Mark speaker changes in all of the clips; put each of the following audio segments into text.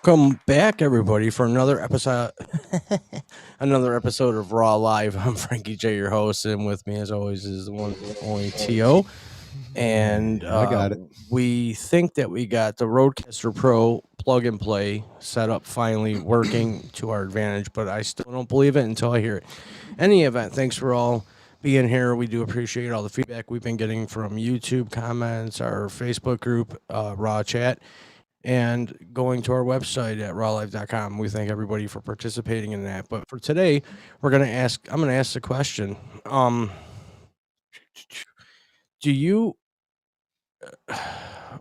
Speaker 1: Welcome back, everybody, for another episode. Another episode of Raw Live. I'm Frankie J, your host, and with me, as always, is the one and only To. And
Speaker 2: I got it.
Speaker 1: we think that we got the Roadcaster Pro plug and play set up finally working to our advantage, but I still don't believe it until I hear it. Any event, thanks for all being here. We do appreciate all the feedback we've been getting from YouTube comments, our Facebook group, Raw Chat, and going to our website at rawlife.com. We thank everybody for participating in that. But for today, I'm going to ask the question. Do you,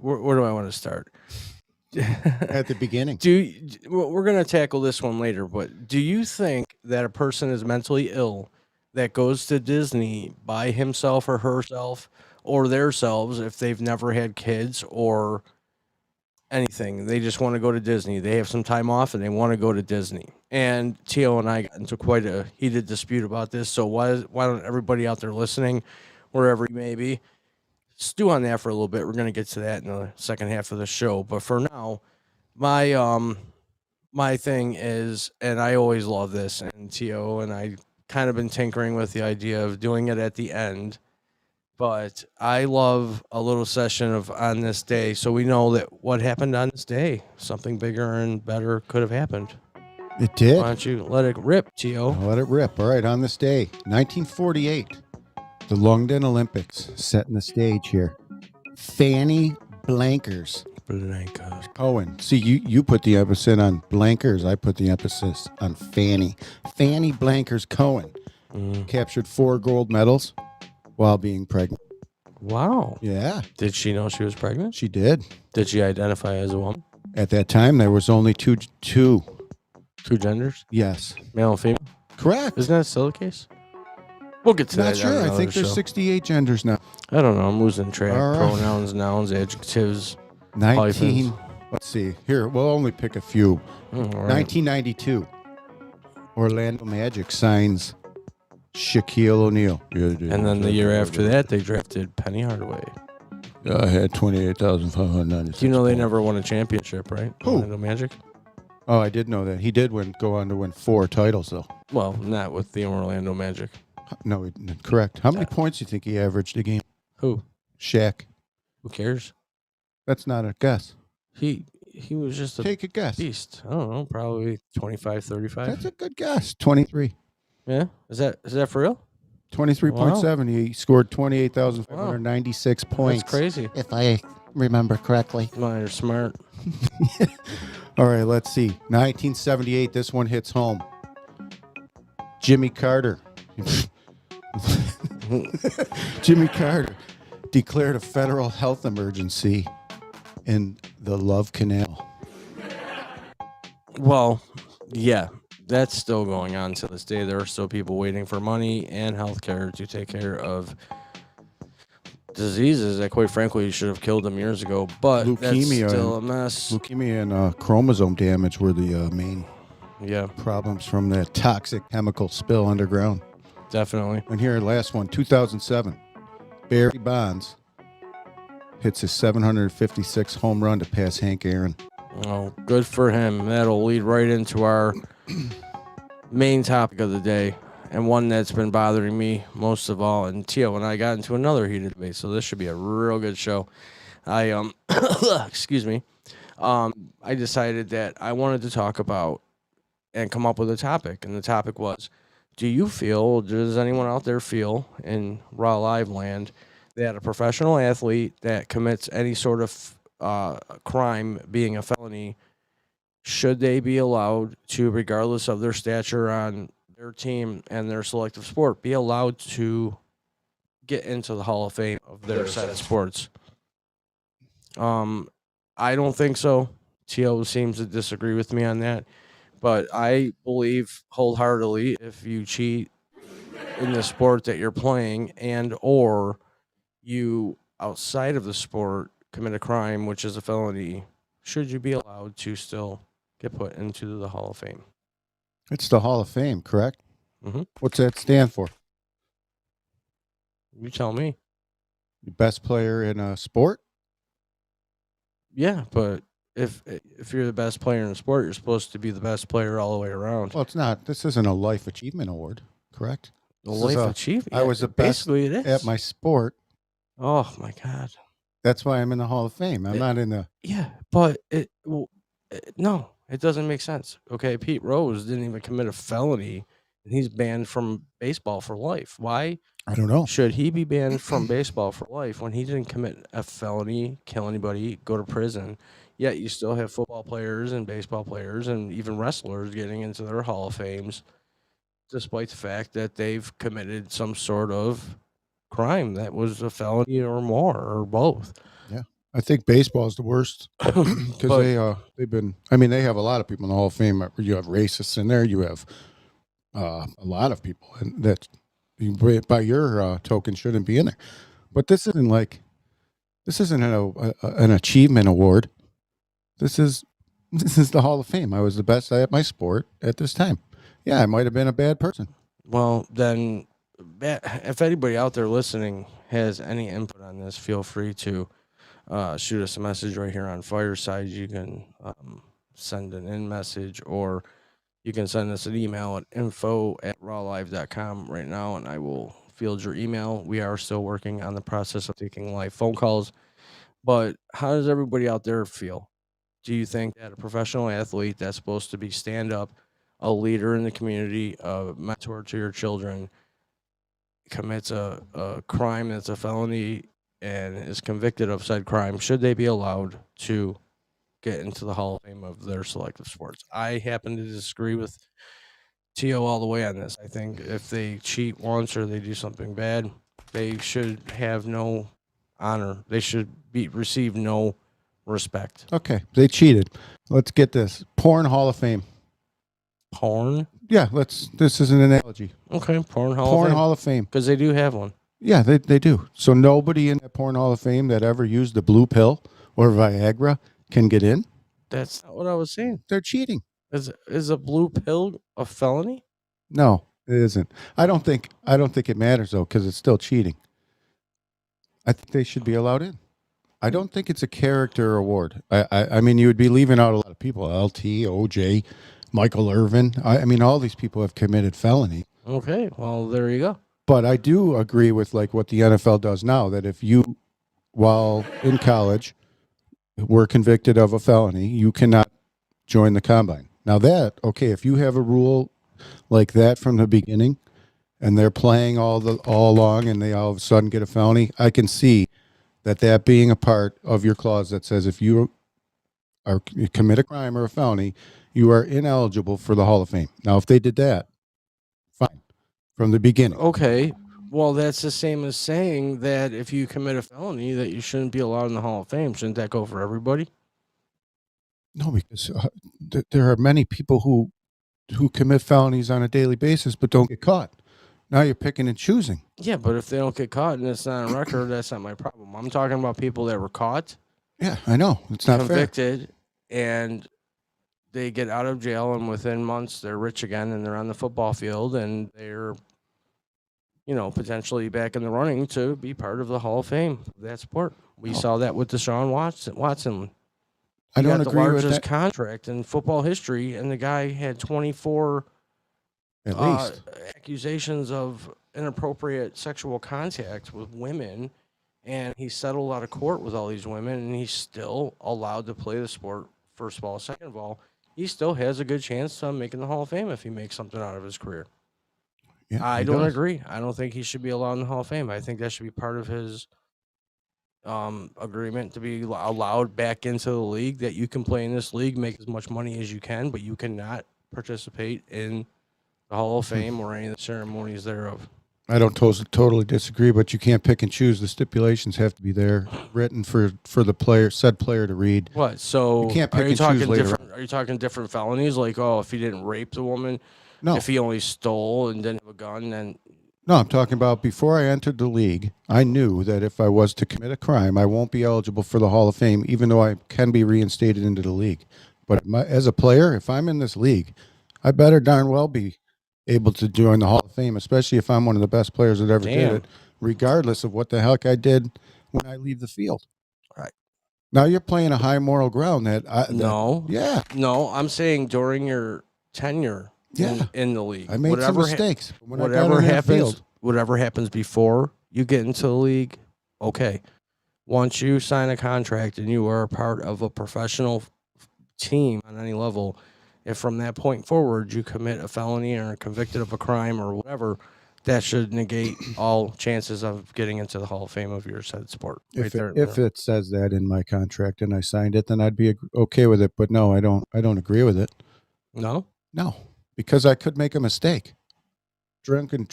Speaker 1: where do I want to start?
Speaker 2: At the beginning.
Speaker 1: We're going to tackle this one later, but do you think that a person is mentally ill that goes to Disney by himself or herself or theirselves if they've never had kids or anything? They just want to go to Disney. They have some time off and they want to go to Disney. And Tio and I got into quite a heated dispute about this. So why don't everybody out there listening, wherever you may be, stew on that for a little bit. We're going to get to that in the second half of the show. But for now, my thing is, and I always love this, and Tio and I kind of been tinkering with the idea of doing it at the end. But I love a little session of on this day, so we know that what happened on this day, something bigger and better could have happened.
Speaker 2: It did.
Speaker 1: Why don't you let it rip, Tio?
Speaker 2: I'll let it rip. All right, on this day, 1948, the London Olympics, setting the stage here. Fanny Blankers Cohen. See, you put the emphasis on Blankers. I put the emphasis on Fanny. Fanny Blankers Cohen captured 4 gold medals while being pregnant.
Speaker 1: Wow.
Speaker 2: Yeah.
Speaker 1: Did she know she was pregnant?
Speaker 2: She did.
Speaker 1: Did she identify as a woman?
Speaker 2: At that time, there was only two.
Speaker 1: Two genders?
Speaker 2: Yes.
Speaker 1: Male and female?
Speaker 2: Correct.
Speaker 1: Isn't that still the case? We'll get to
Speaker 2: Not
Speaker 1: that.
Speaker 2: sure. I think there's 68 genders now.
Speaker 1: I don't know. I'm losing track.
Speaker 2: All right.
Speaker 1: Pronouns, nouns, adjectives.
Speaker 2: 19.
Speaker 1: Hyphens.
Speaker 2: Let's see. Here, we'll only pick a few.
Speaker 1: All right.
Speaker 2: 1992. Orlando Magic signs Shaquille O'Neal.
Speaker 1: And then the year after that, they drafted Penny Hardaway.
Speaker 2: I had 28,596.
Speaker 1: You know they never won a championship, right?
Speaker 2: Who?
Speaker 1: Orlando Magic?
Speaker 2: Oh, I did know that. He did go on to win 4 titles, though.
Speaker 1: Well, not with the Orlando Magic.
Speaker 2: No, he didn't. Correct. How many points do you think he averaged a game?
Speaker 1: Who?
Speaker 2: Shaq.
Speaker 1: Who cares?
Speaker 2: That's not a guess.
Speaker 1: He was just a
Speaker 2: Take a guess.
Speaker 1: beast. I don't know, probably 25, 35.
Speaker 2: That's a good guess. 23.
Speaker 1: Yeah? Is that for real?
Speaker 2: 23.7. He scored 28,596 points.
Speaker 1: That's crazy.
Speaker 2: If I remember correctly.
Speaker 1: Well, you're smart.
Speaker 2: All right, let's see. 1978, this one hits home. Jimmy Carter. Jimmy Carter declared a federal health emergency in the Love Canal.
Speaker 1: Well, yeah, that's still going on to this day. There are still people waiting for money and health care to take care of diseases that, quite frankly, should have killed them years ago. But
Speaker 2: Leukemia
Speaker 1: that's still a mess.
Speaker 2: Leukemia and chromosome damage were the main
Speaker 1: Yeah,
Speaker 2: problems from that toxic chemical spill underground.
Speaker 1: definitely.
Speaker 2: And here, last one, 2007. Barry Bonds hits his 756 home run to pass Hank Aaron.
Speaker 1: Oh, good for him. That'll lead right into our main topic of the day, and one that's been bothering me most of all. And Tio and I got into another heated debate, so this should be a real good show. I excuse me. I decided that I wanted to talk about and come up with a topic, and the topic was: does anyone out there feel in Raw Live land that a professional athlete that commits any sort of crime, being a felony, should they be allowed to, regardless of their stature on their team and their selective sport, be allowed to get into the Hall of Fame of their set of sports? I don't think so. Tio seems to disagree with me on that, but I believe wholeheartedly if you cheat in the sport that you're playing and or you outside of the sport commit a crime, which is a felony, should you be allowed to still get put into the Hall of Fame?
Speaker 2: It's the Hall of Fame, correct?
Speaker 1: Mm-hmm.
Speaker 2: What's that stand for?
Speaker 1: You tell me.
Speaker 2: The best player in a sport?
Speaker 1: Yeah, but if you're the best player in the sport, you're supposed to be the best player all the way around.
Speaker 2: Well, it's not. This isn't a life achievement award, correct?
Speaker 1: The
Speaker 2: This is
Speaker 1: life
Speaker 2: a.
Speaker 1: achievement.
Speaker 2: I was the best
Speaker 1: Basically, it
Speaker 2: at
Speaker 1: is.
Speaker 2: my sport.
Speaker 1: Oh my god.
Speaker 2: That's why I'm in the Hall of Fame. I'm
Speaker 1: It-
Speaker 2: not in the.
Speaker 1: Yeah, but no, it doesn't make sense. Okay, Pete Rose didn't even commit a felony, and he's banned from baseball for life. Why
Speaker 2: I don't know.
Speaker 1: should he be banned from baseball for life when he didn't commit a felony, kill anybody, go to prison? Yet you still have football players and baseball players and even wrestlers getting into their Hall of Fames, despite the fact that they've committed some sort of crime that was a felony or more or both.
Speaker 2: Yeah, I think baseball is the worst because
Speaker 1: But-
Speaker 2: they've been. I mean, they have a lot of people in the Hall of Fame. You have racists in there. You have a lot of people, and that by your token shouldn't be in there. But this isn't an achievement award. This is the Hall of Fame. I was the best at my sport at this time. Yeah, I might have been a bad person.
Speaker 1: Well, then, if anybody out there listening has any input on this, feel free to shoot us a message right here on Fireside. You can send an in message, or you can send us an email at info@rawlive.com right now, and I will field your email. We are still working on the process of taking live phone calls. But how does everybody out there feel? Do you think that a professional athlete that's supposed to be stand up, a leader in the community, a mentor to your children, commits a crime that's a felony and is convicted of said crime, should they be allowed to get into the Hall of Fame of their selective sports? I happen to disagree with Tio all the way on this. I think if they cheat once or they do something bad, they should have no honor. They should receive no respect.
Speaker 2: Okay, they cheated. Let's get this porn Hall of Fame.
Speaker 1: Porn?
Speaker 2: Yeah, this is an analogy.
Speaker 1: Okay, porn Hall
Speaker 2: Porn
Speaker 1: of Fame.
Speaker 2: Hall of Fame.
Speaker 1: Because they do have one.
Speaker 2: Yeah, they do. So nobody in that porn Hall of Fame that ever used the blue pill or Viagra can get in.
Speaker 1: That's not what I was saying.
Speaker 2: They're cheating.
Speaker 1: Is a blue pill a felony?
Speaker 2: No, it isn't. I don't think it matters though, because it's still cheating. I think they should be allowed in. I don't think it's a character award. I mean, you would be leaving out a lot of people. LT, OJ, Michael Irvin. I mean, all these people have committed felony.
Speaker 1: Okay, well, there you go.
Speaker 2: But I do agree with like what the NFL does now, that if you, while in college, were convicted of a felony, you cannot join the combine. Now that, okay, if you have a rule like that from the beginning and they're playing all along and they all of a sudden get a felony, I can see that being a part of your clause that says if you commit a crime or a felony, you are ineligible for the Hall of Fame. Now, if they did that, fine, from the beginning.
Speaker 1: Okay, well, that's the same as saying that if you commit a felony that you shouldn't be allowed in the Hall of Fame. Shouldn't that go for everybody?
Speaker 2: No, because there are many people who commit felonies on a daily basis but don't get caught. Now you're picking and choosing.
Speaker 1: Yeah, but if they don't get caught and it's not on record, that's not my problem. I'm talking about people that were caught,
Speaker 2: Yeah, I know. It's not fair.
Speaker 1: convicted, and they get out of jail, and within months they're rich again, and they're on the football field, and they're, potentially back in the running to be part of the Hall of Fame of that sport. We saw that with Deshaun Watson.
Speaker 2: I don't
Speaker 1: He got
Speaker 2: agree
Speaker 1: the
Speaker 2: with
Speaker 1: largest
Speaker 2: that.
Speaker 1: contract in football history, and the guy had 24
Speaker 2: At least.
Speaker 1: accusations of inappropriate sexual contact with women, and he settled out of court with all these women, and he's still allowed to play the sport. First of all, second of all, he still has a good chance of making the Hall of Fame if he makes something out of his career.
Speaker 2: Yeah,
Speaker 1: I
Speaker 2: he
Speaker 1: don't
Speaker 2: does.
Speaker 1: agree. I don't think he should be allowed in the Hall of Fame. I think that should be part of his agreement to be allowed back into the league, that you can play in this league, make as much money as you can, but you cannot participate in the Hall of Fame or any of the ceremonies thereof.
Speaker 2: I don't totally disagree, but you can't pick and choose. The stipulations have to be there, written for the said player to read.
Speaker 1: What? So
Speaker 2: You can't pick
Speaker 1: are you
Speaker 2: and choose
Speaker 1: talking
Speaker 2: later
Speaker 1: different? Are you talking different felonies? Like, if he didn't rape the woman,
Speaker 2: No,
Speaker 1: if he only stole and didn't have a gun, then
Speaker 2: no, I'm talking about before I entered the league, I knew that if I was to commit a crime, I won't be eligible for the Hall of Fame, even though I can be reinstated into the league. But as a player, if I'm in this league, I better darn well be able to join the Hall of Fame, especially if I'm one of the best players that ever did
Speaker 1: Damn.
Speaker 2: it, regardless of what the heck I did when I leave the field. Now you're playing a high moral ground
Speaker 1: No.
Speaker 2: Yeah.
Speaker 1: No, I'm saying during your tenure
Speaker 2: Yeah.
Speaker 1: in the league.
Speaker 2: I made some mistakes. When I got
Speaker 1: Whatever
Speaker 2: in that
Speaker 1: happens,
Speaker 2: field,
Speaker 1: whatever happens before you get into the league, okay. Once you sign a contract and you are a part of a professional team on any level, if from that point forward you commit a felony or are convicted of a crime or whatever, that should negate all chances of getting into the Hall of Fame of your said sport.
Speaker 2: if it says that in my contract and I signed it, then I'd be okay with it. But no, I don't. I don't agree with it.
Speaker 1: No,
Speaker 2: because I could make a mistake. Drinking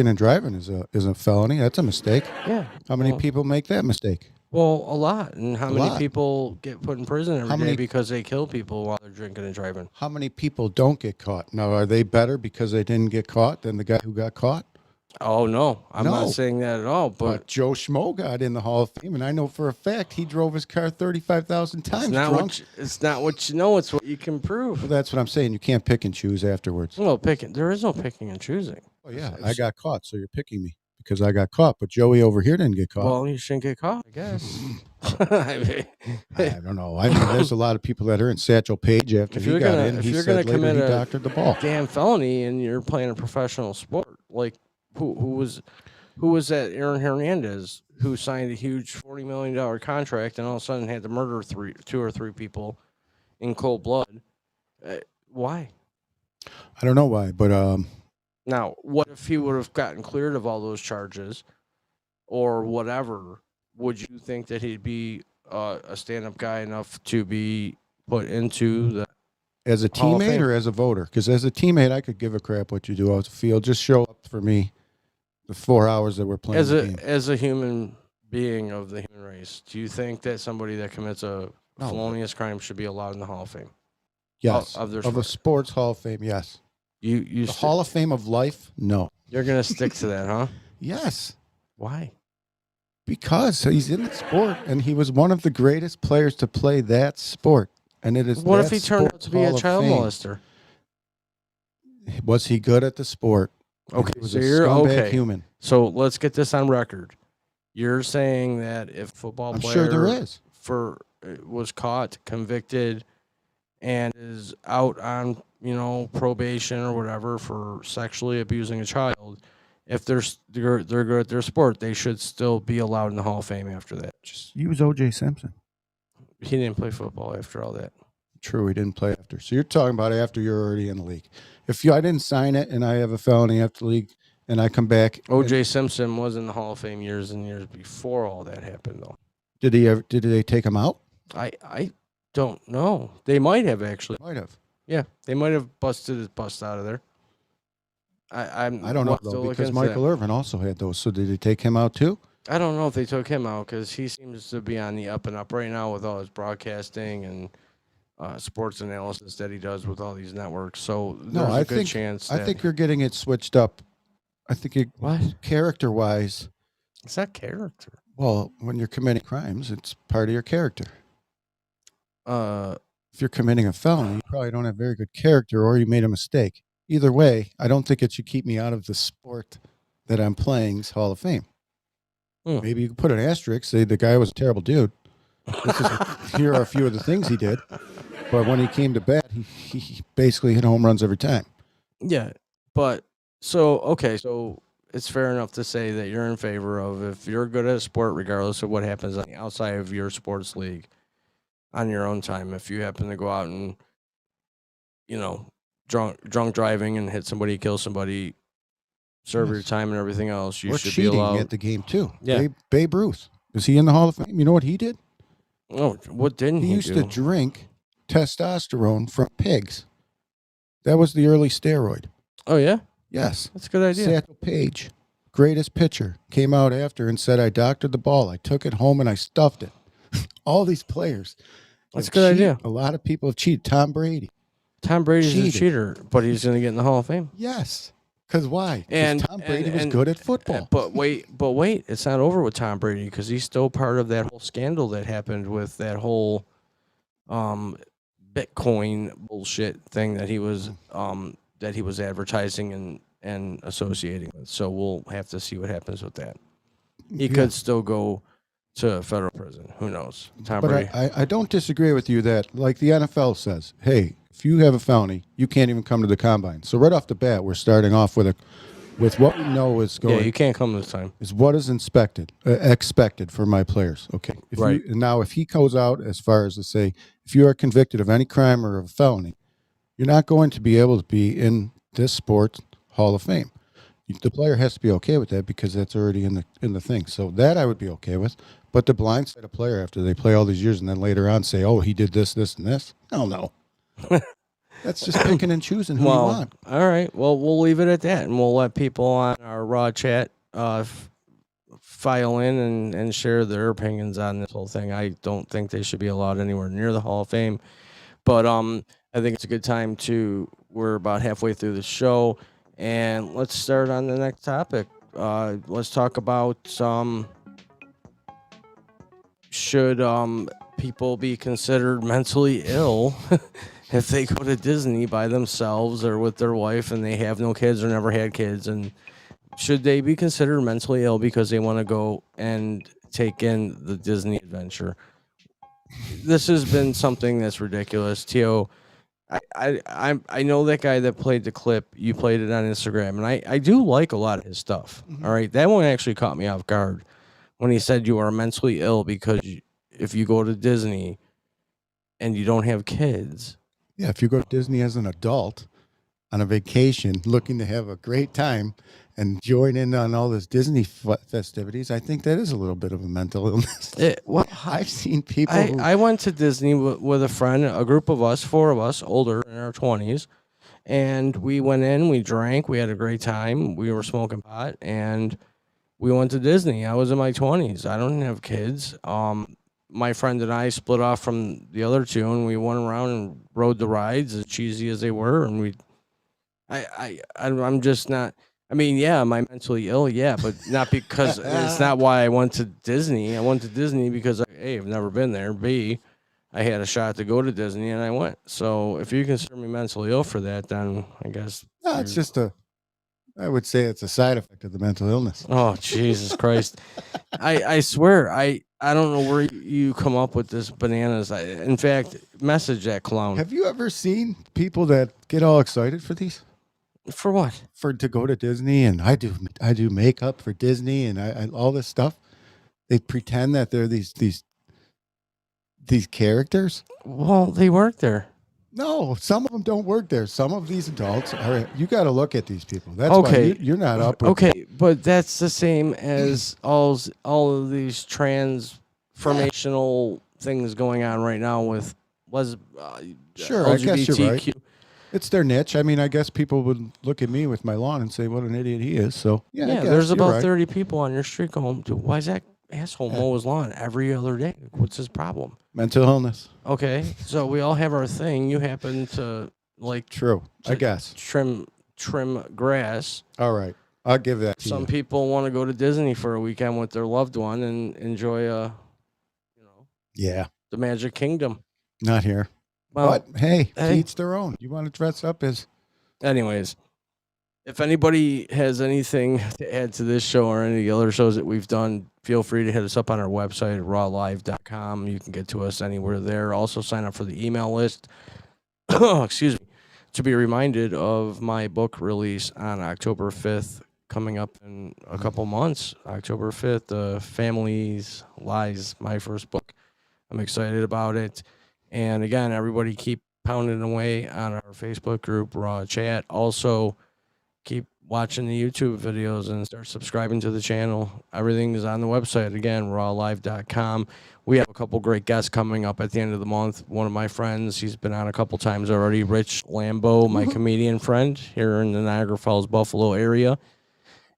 Speaker 2: and driving is a felony. That's a mistake.
Speaker 1: Yeah.
Speaker 2: How many people make that mistake?
Speaker 1: Well, a lot. And how many people get put in prison every day because they kill people while they're drinking and driving?
Speaker 2: How many people don't get caught? Now, are they better because they didn't get caught than the guy who got caught?
Speaker 1: Oh, no. I'm not saying that at all. But
Speaker 2: Joe Schmo got in the Hall of Fame, and I know for a fact he drove his car 35,000 times drunk.
Speaker 1: It's not what you know. It's what you can prove.
Speaker 2: Well, that's what I'm saying. You can't pick and choose afterwards.
Speaker 1: No picking. There is no picking and choosing.
Speaker 2: Oh, yeah. I got caught, so you're picking me because I got caught. But Joey over here didn't get caught.
Speaker 1: Well, you shouldn't get caught, I guess.
Speaker 2: I don't know. I mean, there's a lot of people that are in Satchel Paige after he got in. He said later he doctored the ball.
Speaker 1: Damn felony and you're playing a professional sport. Like, who was that Aaron Hernandez who signed a huge $40 million contract and all of a sudden had to murder two or three people in cold blood? Why?
Speaker 2: I don't know why, but
Speaker 1: now, what if he would have gotten cleared of all those charges or whatever? Would you think that he'd be a stand-up guy enough to be put into the
Speaker 2: as a teammate or as a voter? Because as a teammate, I could give a crap what you do out the field. Just show up for me the 4 hours that we're playing the game.
Speaker 1: As a human being of the human race, do you think that somebody that commits a felonious crime should be allowed in the Hall of Fame?
Speaker 2: Yes. Of a sports Hall of Fame, yes. The Hall of Fame of life? No.
Speaker 1: You're going to stick to that, huh?
Speaker 2: Yes.
Speaker 1: Why?
Speaker 2: Because he's in the sport, and he was one of the greatest players to play that sport. And it is.
Speaker 1: What if he turned out to be a child molester?
Speaker 2: Was he good at the sport?
Speaker 1: Okay,
Speaker 2: he was a scumbag human.
Speaker 1: So let's get this on record. You're saying that if a football player
Speaker 2: sure there is.
Speaker 1: Was caught, convicted, and is out on probation or whatever for sexually abusing a child, if they're good at their sport, they should still be allowed in the Hall of Fame after that.
Speaker 2: Just use O.J. Simpson.
Speaker 1: He didn't play football after all that.
Speaker 2: True, he didn't play after. So you're talking about after you're already in the league. If I didn't sign it and I have a felony after the league and I come back,
Speaker 1: O.J. Simpson was in the Hall of Fame years and years before all that happened, though.
Speaker 2: Did they take him out?
Speaker 1: I don't know. They might have actually.
Speaker 2: Might have.
Speaker 1: Yeah, they might have busted his bust out of there. I
Speaker 2: don't know though, because Michael Irvin also had those. So did they take him out too?
Speaker 1: I don't know if they took him out because he seems to be on the up and up right now with all his broadcasting and sports analysis that he does with all these networks. So there's a good chance.
Speaker 2: I think you're getting it switched up. I think
Speaker 1: what
Speaker 2: character-wise,
Speaker 1: it's not character.
Speaker 2: Well, when you're committing crimes, it's part of your character. If you're committing a felony, you probably don't have very good character, or you made a mistake. Either way, I don't think it should keep me out of the sport that I'm playing's Hall of Fame. Maybe you could put an asterisk, say the guy was a terrible dude. Here are a few of the things he did. But when he came to bat, he basically hit home runs every time.
Speaker 1: Yeah, but so it's fair enough to say that you're in favor of if you're good at a sport, regardless of what happens on the outside of your sports league, on your own time, if you happen to go out and, drunk driving and hit somebody, kill somebody, serve your time and everything else, you should be allowed.
Speaker 2: At the game too.
Speaker 1: Yeah.
Speaker 2: Babe Ruth. Is he in the Hall of Fame? You know what he did?
Speaker 1: Oh, what didn't he do?
Speaker 2: He used to drink testosterone from pigs. That was the early steroid.
Speaker 1: Oh, yeah?
Speaker 2: Yes.
Speaker 1: That's a good idea.
Speaker 2: Satchel Paige, greatest pitcher, came out after and said, I doctored the ball. I took it home and I stuffed it. All these players.
Speaker 1: That's a good idea.
Speaker 2: A lot of people have cheated. Tom Brady's
Speaker 1: a cheater, but he's going to get in the Hall of Fame.
Speaker 2: Yes. Because why? Because Tom Brady was good at football.
Speaker 1: But wait, it's not over with Tom Brady because he's still part of that whole scandal that happened with that whole Bitcoin bullshit thing that he was advertising and associating with. So we'll have to see what happens with that. He could still go to federal prison. Who knows? Tom
Speaker 2: But
Speaker 1: Brady.
Speaker 2: I don't disagree with you that, like the NFL says, hey, if you have a felony, you can't even come to the combine. So right off the bat, we're starting off with what we know is
Speaker 1: Yeah,
Speaker 2: going.
Speaker 1: you can't come this time.
Speaker 2: Is what is expected for my players. Okay.
Speaker 1: Right.
Speaker 2: Now, if he goes out as far as to say, if you are convicted of any crime or of a felony, you're not going to be able to be in this sport Hall of Fame. The player has to be okay with that because that's already in the thing. So that I would be okay with. But to blindside a player after they play all these years and then later on say, oh, he did this, this, and this. Hell no. That's just picking and choosing who you want.
Speaker 1: All right. Well, we'll leave it at that, and we'll let people on our Raw chat file in and share their opinions on this whole thing. I don't think they should be allowed anywhere near the Hall of Fame, but I think it's a good time to. We're about halfway through the show, and let's start on the next topic. Let's talk about should people be considered mentally ill if they go to Disney by themselves or with their wife and they have no kids or never had kids, and should they be considered mentally ill because they want to go and take in the Disney adventure? This has been something that's ridiculous. Tio, I know that guy that played the clip. You played it on Instagram, and I do like a lot of his stuff.
Speaker 2: Mm-hmm.
Speaker 1: All right, that one actually caught me off guard when he said you are mentally ill because if you go to Disney and you don't have kids.
Speaker 2: Yeah, if you go to Disney as an adult on a vacation looking to have a great time and join in on all this Disney festivities, I think that is a little bit of a mental illness. I've seen people.
Speaker 1: I went to Disney with a friend, a group of us, 4 of us, older in our 20s, and we went in, we drank, we had a great time, we were smoking pot, and we went to Disney. I was in my 20s. I don't have kids. My friend and I split off from the other two, and we went around and rode the rides, as cheesy as they were. And I'm just not. I mean, yeah, am I mentally ill? Yeah, but not because it's not why I went to Disney. I went to Disney because A, I've never been there. B, I had a shot to go to Disney, and I went. So if you consider me mentally ill for that, then I guess
Speaker 2: no, it's just I would say it's a side effect of the mental illness.
Speaker 1: Oh, Jesus Christ. I swear, I don't know where you come up with this bananas. In fact, message that clown.
Speaker 2: Have you ever seen people that get all excited for these?
Speaker 1: For what?
Speaker 2: To go to Disney, and I do makeup for Disney and I all this stuff. They pretend that they're these characters.
Speaker 1: Well, they work there.
Speaker 2: No, some of them don't work there. Some of these adults are. You got to look at these people. That's
Speaker 1: okay.
Speaker 2: Why you're not up. With
Speaker 1: okay, but that's the same as all of these transformational things going on right now with
Speaker 2: sure,
Speaker 1: LGBTQ.
Speaker 2: I guess you're right. It's their niche. I mean, I guess people would look at me with my lawn and say, "What an idiot he is." So yeah,
Speaker 1: there's about 30 people on your street going, "Dude, why is that asshole mow his lawn every other day? What's his problem?"
Speaker 2: Mental illness.
Speaker 1: Okay, so we all have our thing. You happen to like
Speaker 2: true. I guess
Speaker 1: trim grass.
Speaker 2: All right, I'll give that to
Speaker 1: Some
Speaker 2: you.
Speaker 1: people want to go to Disney for a weekend with their loved one and enjoy
Speaker 2: Yeah,
Speaker 1: the Magic Kingdom.
Speaker 2: Not here.
Speaker 1: Well,
Speaker 2: But hey, each their own. You want to dress up as.
Speaker 1: Anyways, if anybody has anything to add to this show or any of the other shows that we've done, feel free to hit us up on our website at rawlive.com. You can get to us anywhere there. Also, sign up for the email list. Excuse me. To be reminded of my book release on October 5th, coming up in a couple months. October 5th, Family's Lies, my first book. I'm excited about it. And again, everybody keep pounding away on our Facebook group, Raw Chat. Also, keep watching the YouTube videos and start subscribing to the channel. Everything is on the website. Again, rawlive.com. We have a couple great guests coming up at the end of the month. One of my friends, he's been on a couple times already, Rich Lambeau, my comedian friend here in the Niagara Falls, Buffalo area.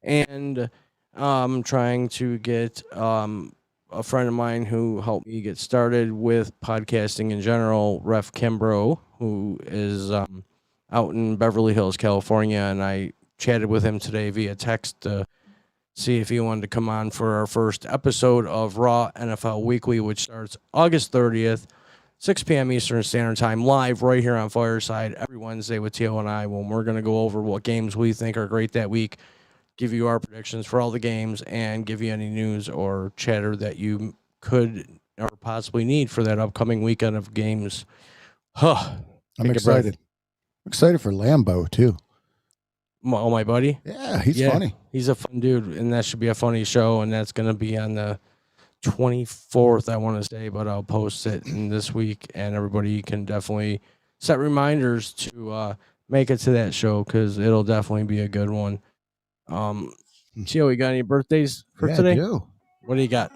Speaker 1: And I'm trying to get a friend of mine who helped me get started with podcasting in general, Ref Kimbrough, who is out in Beverly Hills, California, and I chatted with him today via text to see if he wanted to come on for our first episode of Raw NFL Weekly, which starts August 30th, 6 p.m. Eastern Standard Time, live right here on Fireside every Wednesday with Tio and I, when we're going to go over what games we think are great that week, give you our predictions for all the games, and give you any news or chatter that you could or possibly need for that upcoming weekend of games. Huh.
Speaker 2: I'm excited. I'm excited for Lambeau, too.
Speaker 1: Oh, my buddy?
Speaker 2: Yeah, he's funny.
Speaker 1: He's a fun dude, and that should be a funny show, and that's going to be on the 24th, I want to say, but I'll post it in this week, and everybody can definitely set reminders to make it to that show because it'll definitely be a good one. Tio, you got any birthdays for today?
Speaker 2: I do.
Speaker 1: What do you got?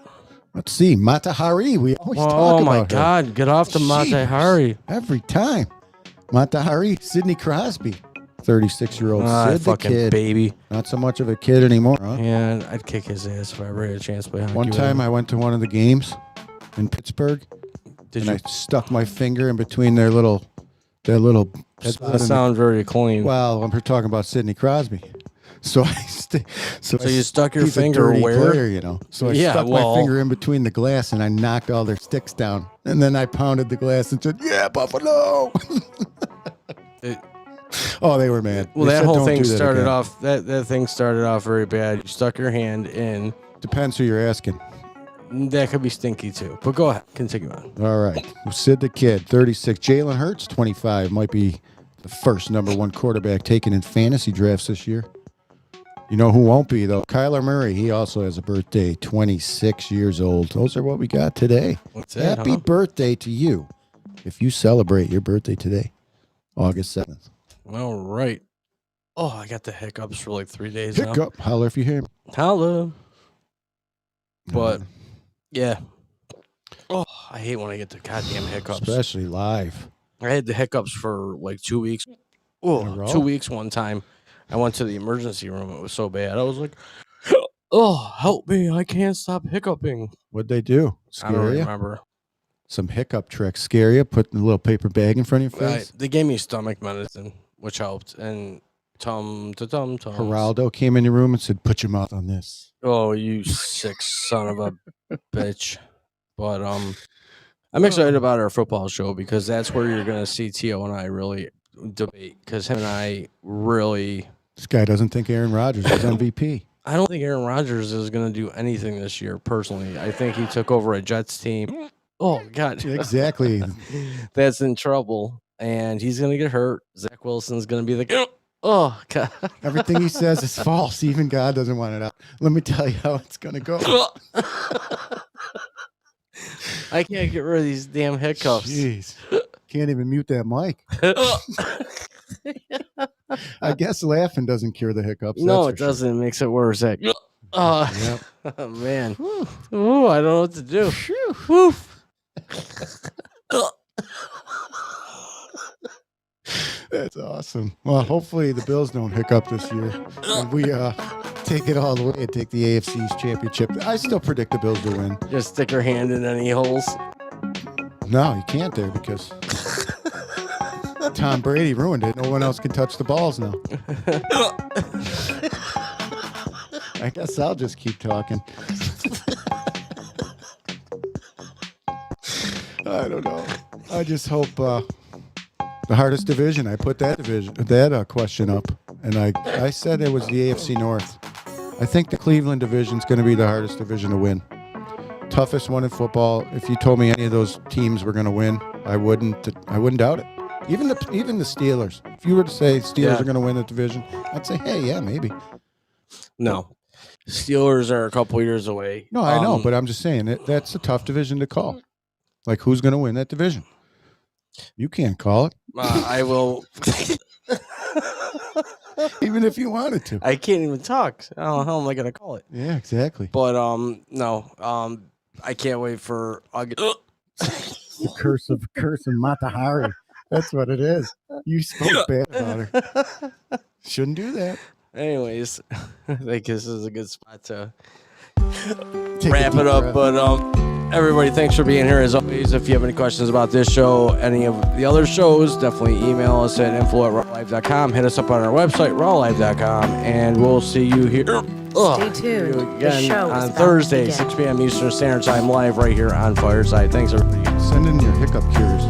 Speaker 2: Let's see. Mata Hari. We always talk about her.
Speaker 1: Oh, my God. Get off the Mata Hari.
Speaker 2: Every time. Mata Hari, Sidney Crosby. 36-year-old Sid the kid.
Speaker 1: Baby.
Speaker 2: Not so much of a kid anymore, huh?
Speaker 1: Yeah, I'd kick his ass if I ever had a chance to play hockey.
Speaker 2: One time I went to one of the games in Pittsburgh. I stuck my finger in between their little
Speaker 1: That sounds very clean.
Speaker 2: Well, I'm talking about Sidney Crosby. So
Speaker 1: you stuck your finger where?
Speaker 2: Player, So I stuck my finger in between the glass and I knocked all their sticks down. And then I pounded the glass and said, "Yeah, Buffalo." Oh, they were mad.
Speaker 1: Well, that whole thing started off. That thing started off very bad. You stuck your hand in.
Speaker 2: Depends who you're asking.
Speaker 1: That could be stinky too. But go ahead, continue on.
Speaker 2: All right, Sid the Kid, 36. Jalen Hurts, 25. Might be the first #1 quarterback taken in fantasy drafts this year. You know who won't be though? Kyler Murray. He also has a birthday, 26 years old. Those are what we got today.
Speaker 1: What's that?
Speaker 2: Happy birthday to you, if you celebrate your birthday today, August 7th.
Speaker 1: All right. Oh, I got the hiccups for like 3 days now.
Speaker 2: Hiccup. Holler if you hear me.
Speaker 1: Holla. But, yeah. Oh, I hate when I get the goddamn hiccups.
Speaker 2: Especially live.
Speaker 1: I had the hiccups for like 2 weeks. Oh, 2 weeks one time. I went to the emergency room. It was so bad. I was like, oh, help me. I can't stop hiccuping.
Speaker 2: What'd they do?
Speaker 1: I don't remember.
Speaker 2: Some hiccup tricks. Scare you? Put a little paper bag in front of your face?
Speaker 1: They gave me stomach medicine, which helped. And tum-tum.
Speaker 2: Geraldo came in your room and said, "Put your mouth on this."
Speaker 1: Oh, you sick son of a bitch. But I'm excited about our football show because that's where you're going to see Tio and I really debate because him and I really...
Speaker 2: This guy doesn't think Aaron Rodgers is MVP.
Speaker 1: I don't think Aaron Rodgers is going to do anything this year, personally. I think he took over a Jets team. Oh, God.
Speaker 2: Exactly.
Speaker 1: That's in trouble, and he's going to get hurt. Zach Wilson's going to be like, oh, God.
Speaker 2: Everything he says is false. Even God doesn't want it out. Let me tell you how it's going to go.
Speaker 1: I can't get rid of these damn hiccups.
Speaker 2: Jeez. Can't even mute that mic. I guess laughing doesn't cure the hiccups.
Speaker 1: No, it doesn't. It makes it worse. Yep. Oh, man. Ooh, I don't know what to do.
Speaker 2: That's awesome. Well, hopefully the Bills don't hiccup this year. And we take it all the way and take the AFC's championship. I still predict the Bills to win.
Speaker 1: Just stick your hand in any holes?
Speaker 2: No, you can't there because Tom Brady ruined it. No one else can touch the balls now. I guess I'll just keep talking. I don't know. I just hope the hardest division. I put that question up, and I said it was the AFC North. I think the Cleveland division is going to be the hardest division to win. Toughest one in football. If you told me any of those teams were going to win, I wouldn't doubt it. Even the Steelers. If you were to say Steelers are going to win the division, I'd say, hey, yeah, maybe.
Speaker 1: No. Steelers are a couple years away.
Speaker 2: No, I know, but I'm just saying that's a tough division to call. Like, who's going to win that division? You can't call it.
Speaker 1: I will.
Speaker 2: Even if you wanted to.
Speaker 1: I can't even talk. How am I going to call it?
Speaker 2: Yeah, exactly.
Speaker 1: But, no. I can't wait for August.
Speaker 2: The curse of Mata Hari. That's what it is. You spoke bad about her. Shouldn't do that.
Speaker 1: Anyways, I think this is a good spot to wrap it up. But everybody, thanks for being here as always. If you have any questions about this show, any of the other shows, definitely email us at info@rawlive.com. Hit us up on our website, rawlive.com, and we'll see you here.
Speaker 3: Stay tuned.
Speaker 1: Again on Thursday, 6 p.m. Eastern Standard Time, live right here on Fireside. Thanks, everybody.
Speaker 2: Send in your hiccup cures.